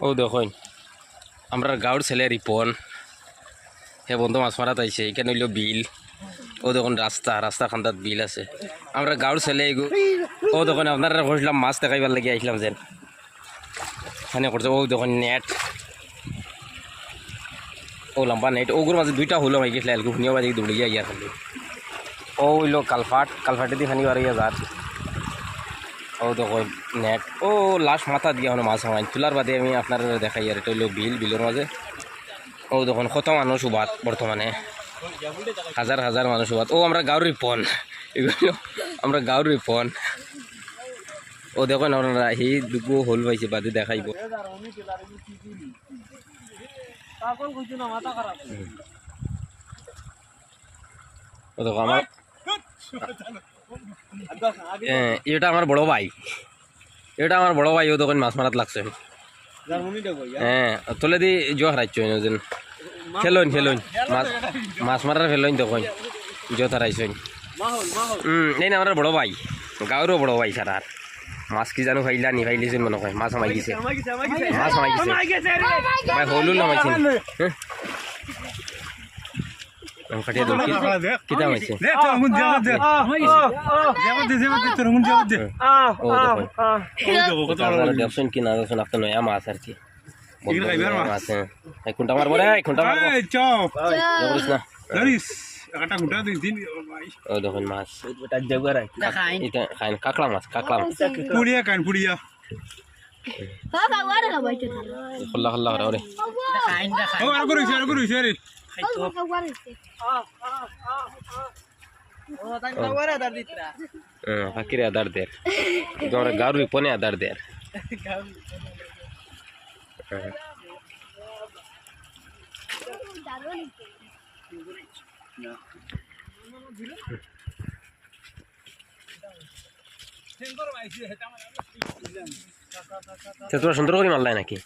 ও দেখুন আমরা গাঁর ছেলে রিপন হে বন্ধু মাছ মারাত আইছে এখানে হইল বিল। ও দেখুন রাস্তা খান্দাত বিল আছে। আমরা গাঁর ছেলে ও দেখুন আপনারা বসলাম মাছ দেখাইবার লাগে আইসলাম যেন এখানে করছে। ও দেখুন নেট, ও লম্বা নেট, ওগুলোর মাঝে দুইটা হলো মাই গেছিল এলকু শুনিও বাজে দৌড়ে যাই আর খালি। ও হইল কালফাটে দিয়ে খানি বার যার। ও দেখো নেট, ও লাস্ট মাথা দিয়ে হলো মাছ হয় তোলার বাদে আমি আপনার দেখাই আর এটা হইলো বিলের মাঝে। ও দেখুন কত মানুষ উবাদ বর্তমানে, হাজার হাজার মানুষ উবাদ। ও আমরা গাঁর রিপন, এগুলো আমরা গাঁর রিপন। ও দেখুন আপনারা সেই দুপো হল পাইছে বাদে দেখাইব। ও দেখো আমার এটা আমার বড় ভাই, এটা আমার বড় ভাই। ও তখন মাছ মারাত লাগছে। হ্যাঁ তোলে দি জোয়া হারাইছ খেলইন মাছ মারার ফেলইন তখন জোত হারাইছেন। এই না আমার বড় ভাই, গাঁরও বড় ভাই সারা। আর মাছ কি জানো ফাইলা নি ফাইলিছেন মনে হয়, মাছ আমাই গেছে, মাছ আমাই গেছে ভাই, হলুন নামাইছেন। ফাটিয়ে দৌড় কিতা হয়েছে। দেখছেন কি না দেখছেন আপনার নয়া মাছ আর কি মাছ। কোনটা মারবো রে, কোনটা মারবো না। ও দেখুন মাছ কাঁকড়া মাছ, কাঁকড়া মাছ খোল্লা খোল্লা করে ওরে। ফাঁকিরে আদার দের, আমরা গারু পনে আদার দের। তোরা সুন্দর করে মারলাই নাকি?